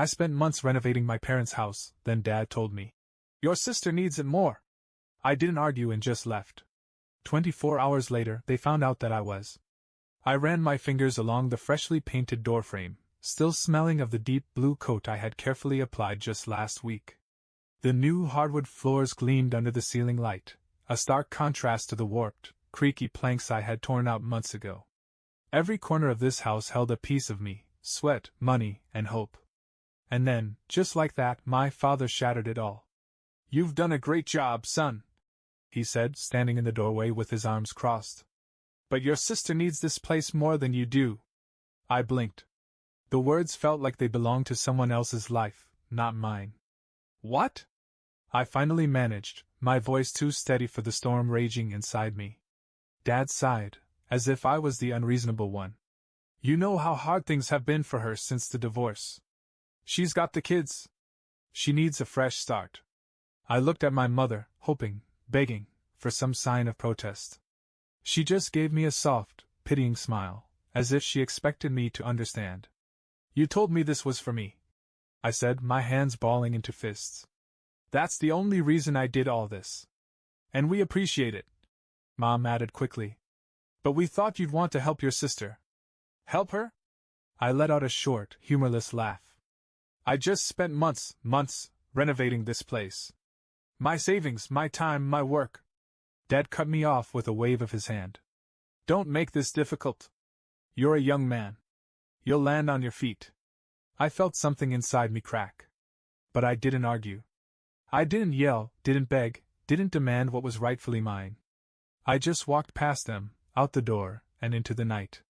I spent months renovating my parents' house, then Dad told me. Your sister needs it more. I didn't argue and just left. 24 hours later, they found out that I was. I ran my fingers along the freshly painted doorframe, still smelling of the deep blue coat I had carefully applied just last week. The new hardwood floors gleamed under the ceiling light, a stark contrast to the warped, creaky planks I had torn out months ago. Every corner of this house held a piece of me, sweat, money, and hope. And then, just like that, my father shattered it all. You've done a great job, son, he said, standing in the doorway with his arms crossed. But your sister needs this place more than you do. I blinked. The words felt like they belonged to someone else's life, not mine. What? I finally managed, my voice too steady for the storm raging inside me. Dad sighed, as if I was the unreasonable one. You know how hard things have been for her since the divorce. She's got the kids. She needs a fresh start. I looked at my mother, hoping, begging, for some sign of protest. She just gave me a soft, pitying smile, as if she expected me to understand. You told me this was for me, I said, my hands balling into fists. That's the only reason I did all this. And we appreciate it, Mom added quickly. But we thought you'd want to help your sister. Help her? I let out a short, humorless laugh. I just spent months, renovating this place. My savings, my time, my work. Dad cut me off with a wave of his hand. Don't make this difficult. You're a young man. You'll land on your feet. I felt something inside me crack. But I didn't argue. I didn't yell, didn't beg, didn't demand what was rightfully mine. I just walked past them, out the door, and into the night.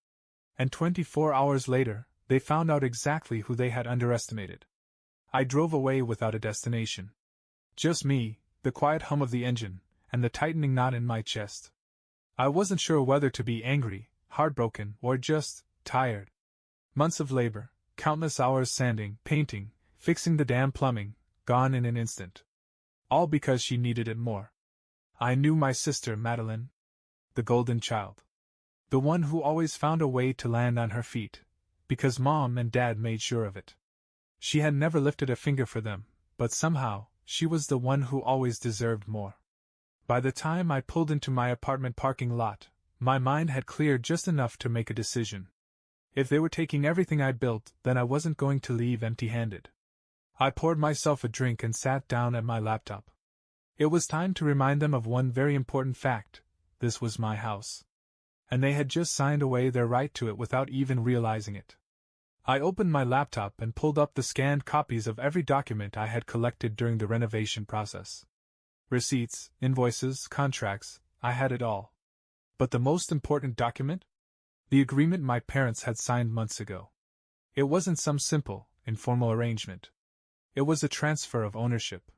And 24 hours later, they found out exactly who they had underestimated. I drove away without a destination. Just me, the quiet hum of the engine, and the tightening knot in my chest. I wasn't sure whether to be angry, heartbroken, or just tired. Months of labor, countless hours sanding, painting, fixing the damn plumbing, gone in an instant. All because she needed it more. I knew my sister Madeline. The golden child. The one who always found a way to land on her feet, because Mom and Dad made sure of it. She had never lifted a finger for them, but somehow, she was the one who always deserved more. By the time I pulled into my apartment parking lot, my mind had cleared just enough to make a decision. If they were taking everything I built, then I wasn't going to leave empty-handed. I poured myself a drink and sat down at my laptop. It was time to remind them of one very important fact: this was my house. And they had just signed away their right to it without even realizing it. I opened my laptop and pulled up the scanned copies of every document I had collected during the renovation process. Receipts, invoices, contracts, I had it all. But the most important document? The agreement my parents had signed months ago. It wasn't some simple, informal arrangement. It was a transfer of ownership.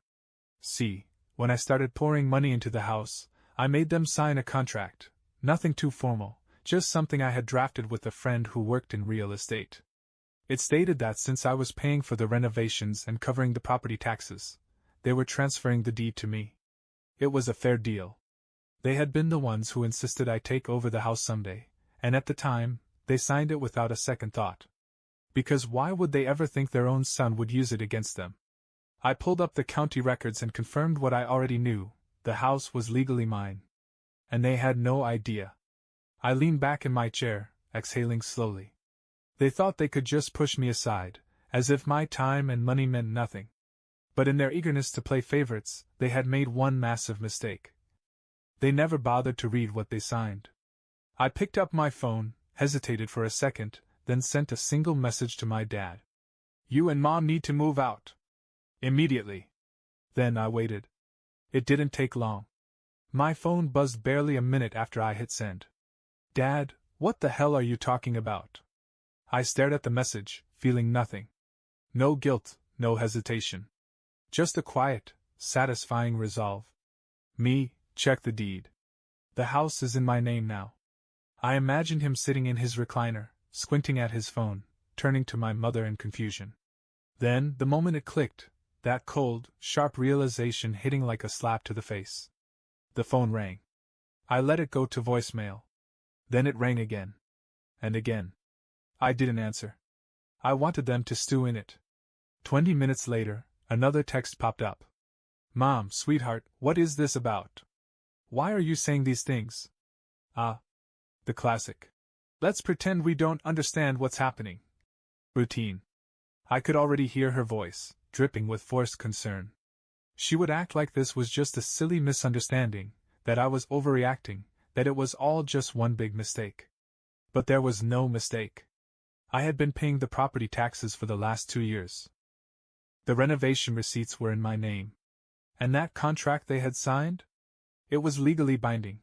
See, when I started pouring money into the house, I made them sign a contract, nothing too formal, just something I had drafted with a friend who worked in real estate. It stated that since I was paying for the renovations and covering the property taxes, they were transferring the deed to me. It was a fair deal. They had been the ones who insisted I take over the house someday, and at the time, they signed it without a second thought. Because why would they ever think their own son would use it against them? I pulled up the county records and confirmed what I already knew: the house was legally mine. And they had no idea. I leaned back in my chair, exhaling slowly. They thought they could just push me aside, as if my time and money meant nothing. But in their eagerness to play favorites, they had made one massive mistake. They never bothered to read what they signed. I picked up my phone, hesitated for a second, then sent a single message to my dad. You and Mom need to move out. Immediately. Then I waited. It didn't take long. My phone buzzed barely a minute after I hit send. Dad, what the hell are you talking about? I stared at the message, feeling nothing. No guilt, no hesitation. Just a quiet, satisfying resolve. Me, check the deed. The house is in my name now. I imagined him sitting in his recliner, squinting at his phone, turning to my mother in confusion. Then, the moment it clicked, that cold, sharp realization hitting like a slap to the face. The phone rang. I let it go to voicemail. Then it rang again. And again. I didn't answer. I wanted them to stew in it. 20 minutes later, another text popped up. Mom, sweetheart, what is this about? Why are you saying these things? Ah, the classic. Let's pretend we don't understand what's happening. Routine. I could already hear her voice, dripping with forced concern. She would act like this was just a silly misunderstanding, that I was overreacting, that it was all just one big mistake. But there was no mistake. I had been paying the property taxes for the last 2 years. The renovation receipts were in my name. And that contract they had signed? It was legally binding.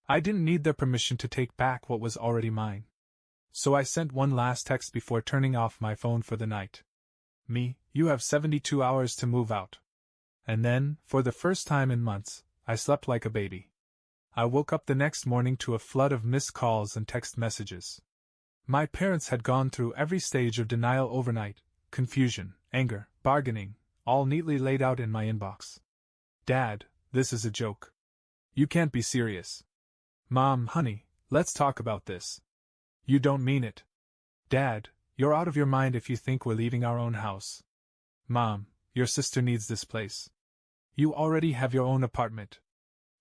I didn't need their permission to take back what was already mine. So I sent one last text before turning off my phone for the night. Me, you have 72 hours to move out. And then, for the first time in months, I slept like a baby. I woke up the next morning to a flood of missed calls and text messages. My parents had gone through every stage of denial overnight: confusion, anger, bargaining, all neatly laid out in my inbox. Dad, this is a joke. You can't be serious. Mom, honey, let's talk about this. You don't mean it. Dad, you're out of your mind if you think we're leaving our own house. Mom, your sister needs this place. You already have your own apartment.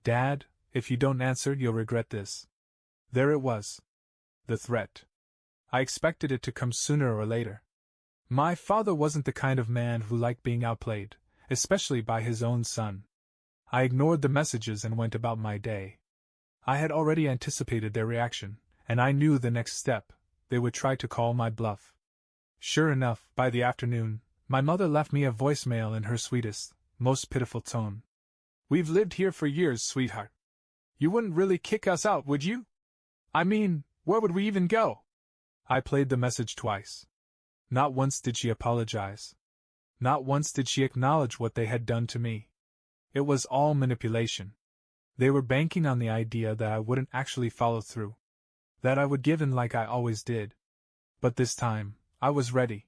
Dad, if you don't answer, you'll regret this. There it was. The threat. I expected it to come sooner or later. My father wasn't the kind of man who liked being outplayed, especially by his own son. I ignored the messages and went about my day. I had already anticipated their reaction, and I knew the next step: they would try to call my bluff. Sure enough, by the afternoon, my mother left me a voicemail in her sweetest, most pitiful tone. We've lived here for years, sweetheart. You wouldn't really kick us out, would you? I mean, where would we even go? I played the message twice. Not once did she apologize. Not once did she acknowledge what they had done to me. It was all manipulation. They were banking on the idea that I wouldn't actually follow through. That I would give in like I always did. But this time, I was ready.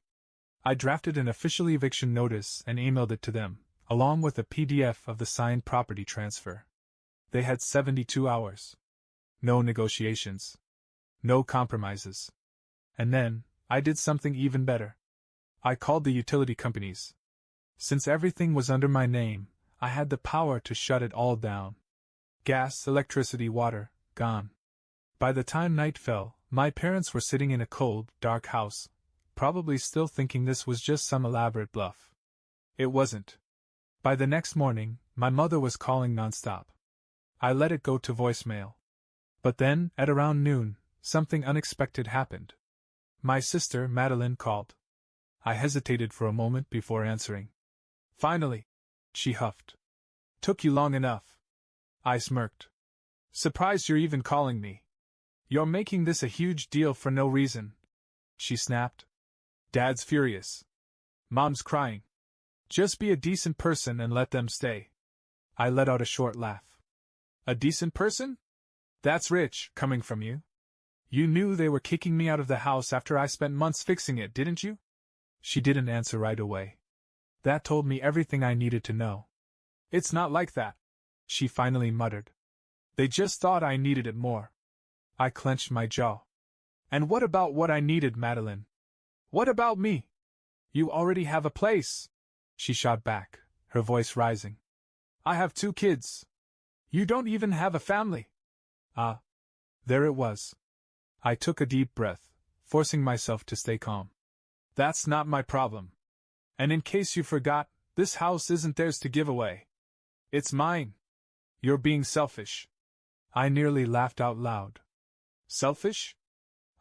I drafted an official eviction notice and emailed it to them, along with a PDF of the signed property transfer. They had 72 hours. No negotiations. No compromises. And then, I did something even better. I called the utility companies. Since everything was under my name, I had the power to shut it all down. Gas, electricity, water, gone. By the time night fell, my parents were sitting in a cold, dark house, probably still thinking this was just some elaborate bluff. It wasn't. By the next morning, my mother was calling nonstop. I let it go to voicemail. But then, at around noon, something unexpected happened. My sister, Madeline, called. I hesitated for a moment before answering. Finally, she huffed. Took you long enough. I smirked. Surprised you're even calling me. You're making this a huge deal for no reason. She snapped. Dad's furious. Mom's crying. Just be a decent person and let them stay. I let out a short laugh. A decent person? That's rich, coming from you. You knew they were kicking me out of the house after I spent months fixing it, didn't you? She didn't answer right away. That told me everything I needed to know. It's not like that, she finally muttered. They just thought I needed it more. I clenched my jaw. And what about what I needed, Madeline? What about me? You already have a place, she shot back, her voice rising. I have 2 kids. You don't even have a family. Ah. There it was. I took a deep breath, forcing myself to stay calm. That's not my problem. And in case you forgot, this house isn't theirs to give away. It's mine. You're being selfish. I nearly laughed out loud. Selfish?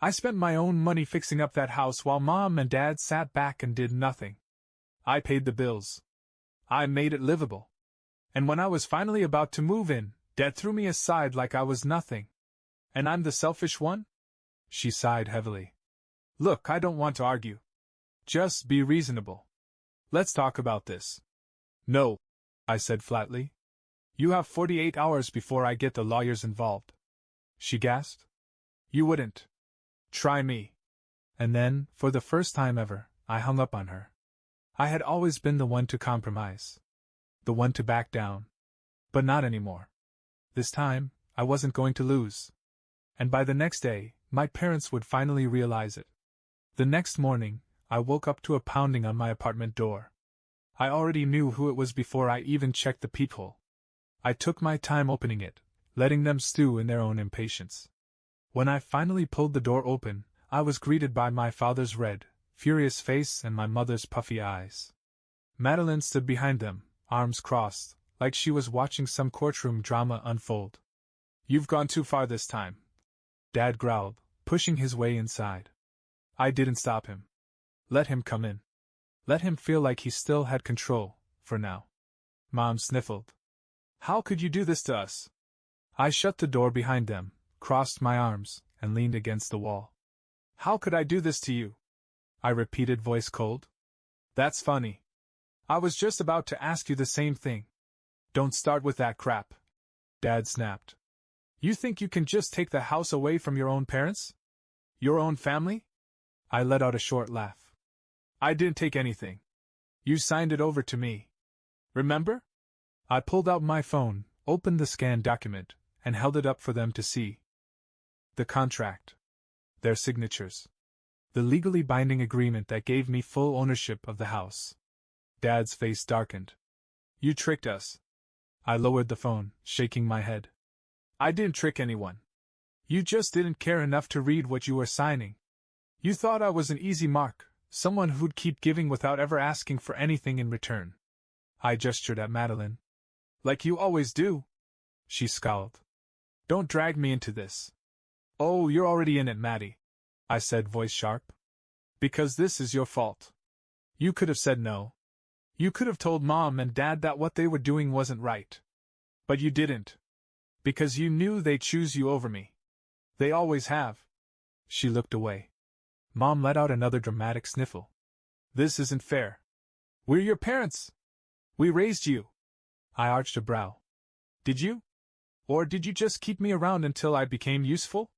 I spent my own money fixing up that house while Mom and Dad sat back and did nothing. I paid the bills. I made it livable. And when I was finally about to move in, Dad threw me aside like I was nothing. And I'm the selfish one? She sighed heavily. Look, I don't want to argue. Just be reasonable. Let's talk about this. No, I said flatly. You have 48 hours before I get the lawyers involved. She gasped. You wouldn't. Try me. And then, for the first time ever, I hung up on her. I had always been the one to compromise. The one to back down. But not anymore. This time, I wasn't going to lose. And by the next day, my parents would finally realize it. The next morning, I woke up to a pounding on my apartment door. I already knew who it was before I even checked the peephole. I took my time opening it, letting them stew in their own impatience. When I finally pulled the door open, I was greeted by my father's red, furious face and my mother's puffy eyes. Madeline stood behind them, arms crossed, like she was watching some courtroom drama unfold. "You've gone too far this time," Dad growled, pushing his way inside. I didn't stop him. Let him come in. Let him feel like he still had control, for now. Mom sniffled. "How could you do this to us?" I shut the door behind them, crossed my arms, and leaned against the wall. "How could I do this to you?" I repeated, voice cold. "That's funny. I was just about to ask you the same thing." "Don't start with that crap," Dad snapped. "You think you can just take the house away from your own parents? Your own family?" I let out a short laugh. "I didn't take anything. You signed it over to me. Remember?" I pulled out my phone, opened the scanned document, and held it up for them to see. The contract. Their signatures. The legally binding agreement that gave me full ownership of the house. Dad's face darkened. "You tricked us." I lowered the phone, shaking my head. "I didn't trick anyone. You just didn't care enough to read what you were signing. You thought I was an easy mark, someone who'd keep giving without ever asking for anything in return." I gestured at Madeline. "Like you always do." She scowled. "Don't drag me into this." "Oh, you're already in it, Maddie," I said, voice sharp. "Because this is your fault. You could have said no. You could have told Mom and Dad that what they were doing wasn't right. But you didn't. Because you knew they'd choose you over me. They always have." She looked away. Mom let out another dramatic sniffle. "This isn't fair. We're your parents. We raised you." I arched a brow. "Did you? Or did you just keep me around until I became useful?"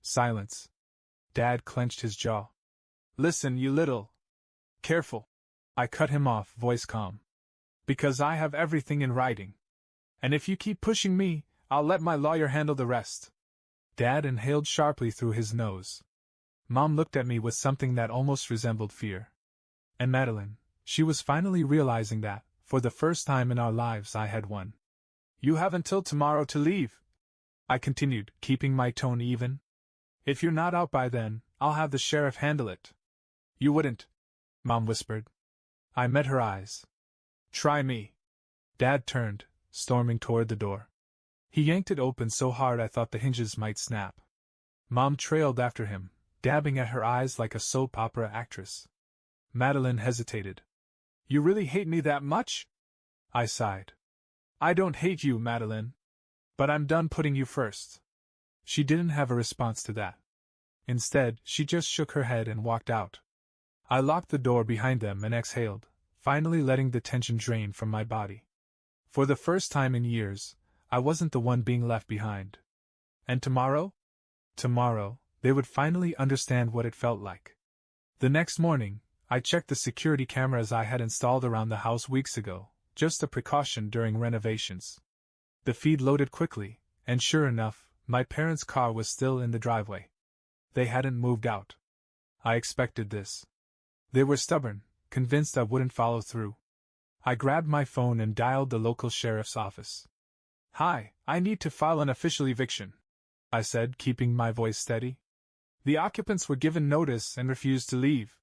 Silence. Dad clenched his jaw. "Listen, you little..." "Careful." I cut him off, voice calm. "Because I have everything in writing. And if you keep pushing me, I'll let my lawyer handle the rest." Dad inhaled sharply through his nose. Mom looked at me with something that almost resembled fear. And Madeline, she was finally realizing that, for the first time in our lives, I had won. "You have until tomorrow to leave," I continued, keeping my tone even. "If you're not out by then, I'll have the sheriff handle it." "You wouldn't," Mom whispered. I met her eyes. "Try me." Dad turned, storming toward the door. He yanked it open so hard I thought the hinges might snap. Mom trailed after him, dabbing at her eyes like a soap opera actress. Madeline hesitated. "You really hate me that much?" I sighed. "I don't hate you, Madeline. But I'm done putting you first." She didn't have a response to that. Instead, she just shook her head and walked out. I locked the door behind them and exhaled, finally letting the tension drain from my body. For the first time in years, I wasn't the one being left behind. And tomorrow? Tomorrow, they would finally understand what it felt like. The next morning, I checked the security cameras I had installed around the house weeks ago, just a precaution during renovations. The feed loaded quickly, and sure enough, my parents' car was still in the driveway. They hadn't moved out. I expected this. They were stubborn, convinced I wouldn't follow through. I grabbed my phone and dialed the local sheriff's office. "Hi, I need to file an official eviction," I said, keeping my voice steady. "The occupants were given notice and refused to leave."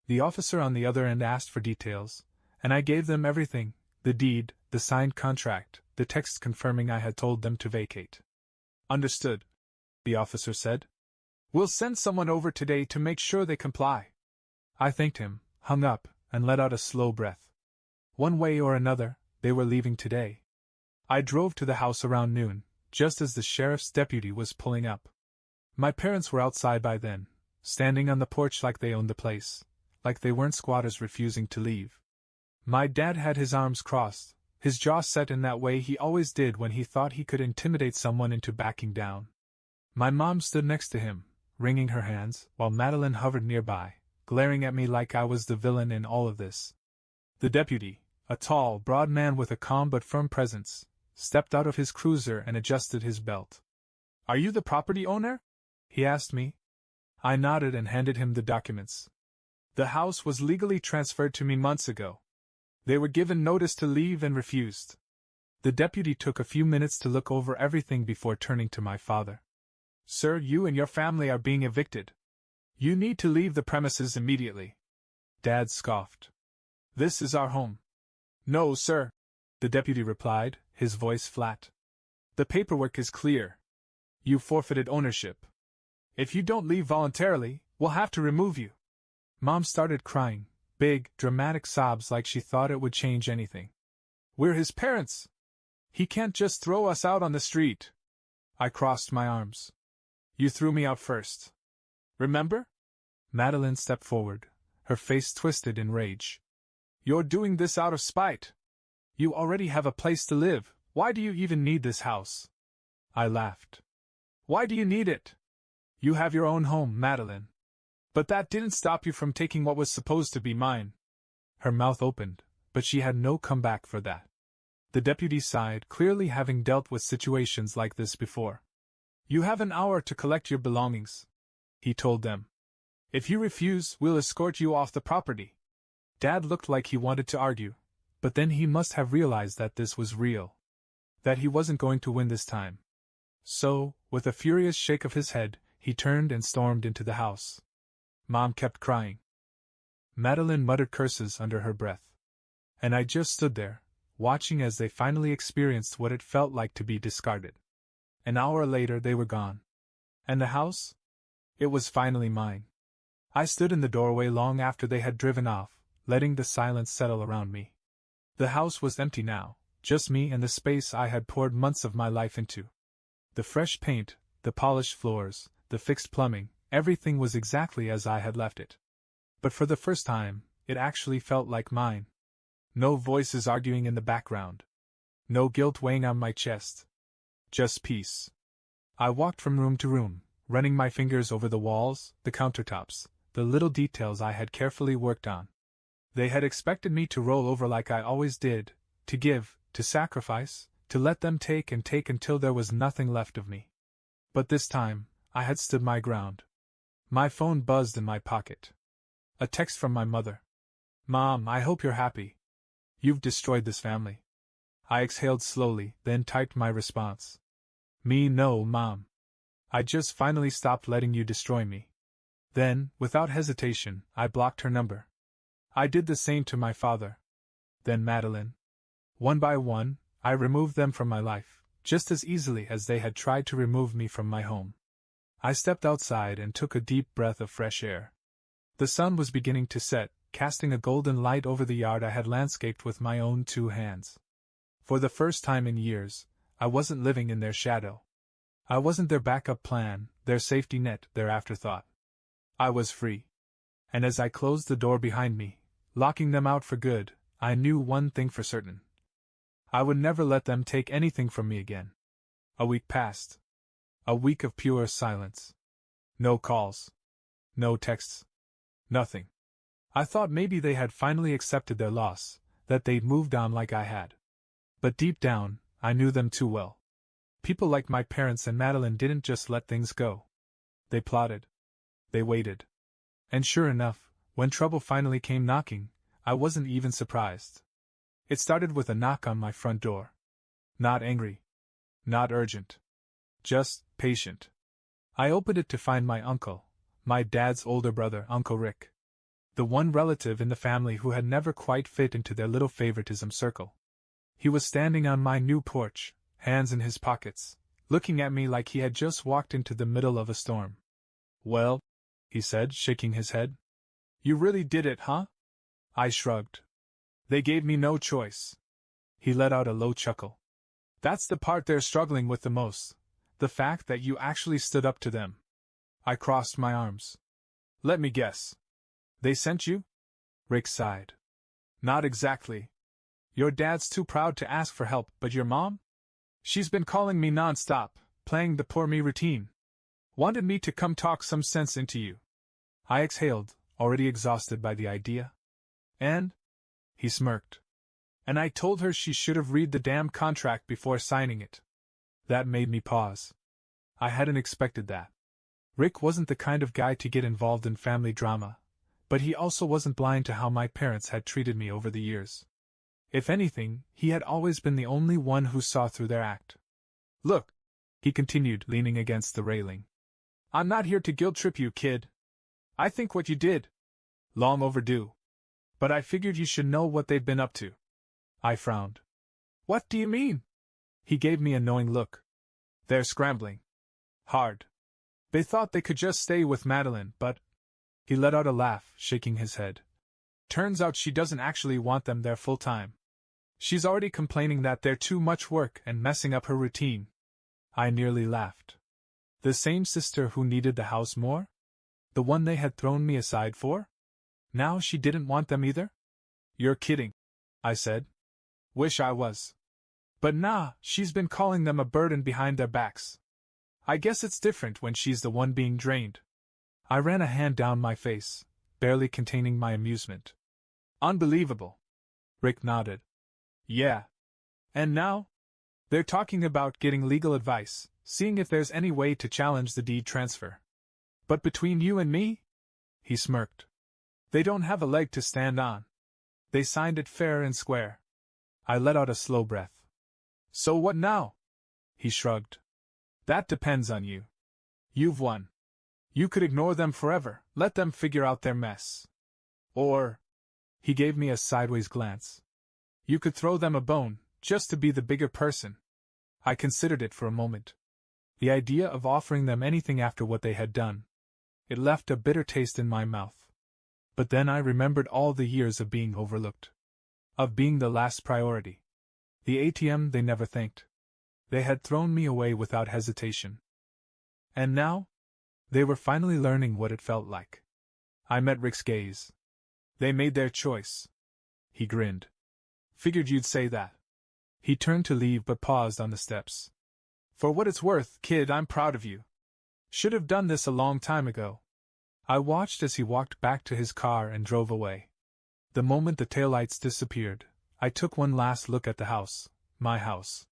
The officer on the other end asked for details, and I gave them everything: the deed, the signed contract, the text confirming I had told them to vacate. "Understood," the officer said. "We'll send someone over today to make sure they comply." I thanked him, hung up, and let out a slow breath. One way or another, they were leaving today. I drove to the house around noon, just as the sheriff's deputy was pulling up. My parents were outside by then, standing on the porch like they owned the place, like they weren't squatters refusing to leave. My dad had his arms crossed, his jaw set in that way he always did when he thought he could intimidate someone into backing down. My mom stood next to him, wringing her hands, while Madeline hovered nearby, glaring at me like I was the villain in all of this. The deputy, a tall, broad man with a calm but firm presence, stepped out of his cruiser and adjusted his belt. "Are you the property owner?" he asked me. I nodded and handed him the documents. The house was legally transferred to me months ago. They were given notice to leave and refused. The deputy took a few minutes to look over everything before turning to my father. Sir, you and your family are being evicted. You need to leave the premises immediately. Dad scoffed. This is our home. No, sir, the deputy replied, his voice flat. The paperwork is clear. You forfeited ownership. If you don't leave voluntarily, we'll have to remove you. Mom started crying, big, dramatic sobs like she thought it would change anything. We're his parents. He can't just throw us out on the street. I crossed my arms. You threw me out first. Remember? Madeline stepped forward, her face twisted in rage. You're doing this out of spite. You already have a place to live. Why do you even need this house? I laughed. Why do you need it? You have your own home, Madeline. But that didn't stop you from taking what was supposed to be mine. Her mouth opened, but she had no comeback for that. The deputy sighed, clearly having dealt with situations like this before. You have an hour to collect your belongings, he told them. If you refuse, we'll escort you off the property. Dad looked like he wanted to argue, but then he must have realized that this was real. That he wasn't going to win this time. So, with a furious shake of his head, he turned and stormed into the house. Mom kept crying. Madeline muttered curses under her breath. And I just stood there, watching as they finally experienced what it felt like to be discarded. An hour later they were gone. And the house? It was finally mine. I stood in the doorway long after they had driven off, letting the silence settle around me. The house was empty now, just me and the space I had poured months of my life into. The fresh paint, the polished floors, the fixed plumbing, everything was exactly as I had left it. But for the first time, it actually felt like mine. No voices arguing in the background. No guilt weighing on my chest. Just peace. I walked from room to room, running my fingers over the walls, the countertops, the little details I had carefully worked on. They had expected me to roll over like I always did, to give, to sacrifice, to let them take and take until there was nothing left of me. But this time, I had stood my ground. My phone buzzed in my pocket. A text from my mother. Mom, I hope you're happy. You've destroyed this family. I exhaled slowly, then typed my response. Me no, Mom. I just finally stopped letting you destroy me. Then, without hesitation, I blocked her number. I did the same to my father. Then Madeline. One by one, I removed them from my life, just as easily as they had tried to remove me from my home. I stepped outside and took a deep breath of fresh air. The sun was beginning to set, casting a golden light over the yard I had landscaped with my own 2 hands. For the first time in years, I wasn't living in their shadow. I wasn't their backup plan, their safety net, their afterthought. I was free. And as I closed the door behind me, locking them out for good, I knew one thing for certain. I would never let them take anything from me again. A week passed. A week of pure silence. No calls. No texts. Nothing. I thought maybe they had finally accepted their loss, that they'd moved on like I had. But deep down, I knew them too well. People like my parents and Madeline didn't just let things go. They plotted. They waited. And sure enough, when trouble finally came knocking, I wasn't even surprised. It started with a knock on my front door. Not angry. Not urgent. Just patient. I opened it to find my uncle, my dad's older brother, Uncle Rick. The one relative in the family who had never quite fit into their little favoritism circle. He was standing on my new porch, hands in his pockets, looking at me like he had just walked into the middle of a storm. Well, he said, shaking his head. You really did it, huh? I shrugged. They gave me no choice. He let out a low chuckle. That's the part they're struggling with the most, the fact that you actually stood up to them. I crossed my arms. Let me guess. They sent you? Rick sighed. Not exactly. Your dad's too proud to ask for help, but your mom? She's been calling me non-stop, playing the poor me routine. Wanted me to come talk some sense into you. I exhaled, already exhausted by the idea. And? He smirked. And I told her she should have read the damn contract before signing it. That made me pause. I hadn't expected that. Rick wasn't the kind of guy to get involved in family drama, But he also wasn't blind to how my parents had treated me over the years. If anything, he had always been the only one who saw through their act. Look, he continued, leaning against the railing. I'm not here to guilt-trip you, kid. I think what you did, long overdue. But I figured you should know what they've been up to. I frowned. What do you mean? He gave me a knowing look. They're scrambling. Hard. They thought they could just stay with Madeline, but... He let out a laugh, shaking his head. Turns out she doesn't actually want them there full-time. She's already complaining that they're too much work and messing up her routine. I nearly laughed. The same sister who needed the house more? The one they had thrown me aside for? Now she didn't want them either? You're kidding, I said. Wish I was. But nah, she's been calling them a burden behind their backs. I guess it's different when she's the one being drained. I ran a hand down my face, barely containing my amusement. Unbelievable. Rick nodded. Yeah. And now? They're talking about getting legal advice, seeing if there's any way to challenge the deed transfer. But between you and me? He smirked. They don't have a leg to stand on. They signed it fair and square. I let out a slow breath. So what now? He shrugged. That depends on you. You've won. You could ignore them forever, let them figure out their mess. Or... He gave me a sideways glance. You could throw them a bone, just to be the bigger person. I considered it for a moment. The idea of offering them anything after what they had done. It left a bitter taste in my mouth. But then I remembered all the years of being overlooked. Of being the last priority. The ATM they never thanked. They had thrown me away without hesitation. And now? They were finally learning what it felt like. I met Rick's gaze. They made their choice. He grinned. Figured you'd say that. He turned to leave but paused on the steps. For what it's worth, kid, I'm proud of you. Should have done this a long time ago. I watched as he walked back to his car and drove away. The moment the taillights disappeared, I took one last look at the house, my house.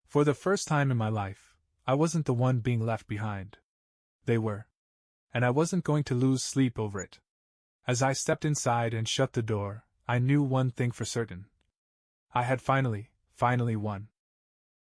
For the first time in my life, I wasn't the one being left behind. They were. And I wasn't going to lose sleep over it. As I stepped inside and shut the door, I knew one thing for certain. I had finally won.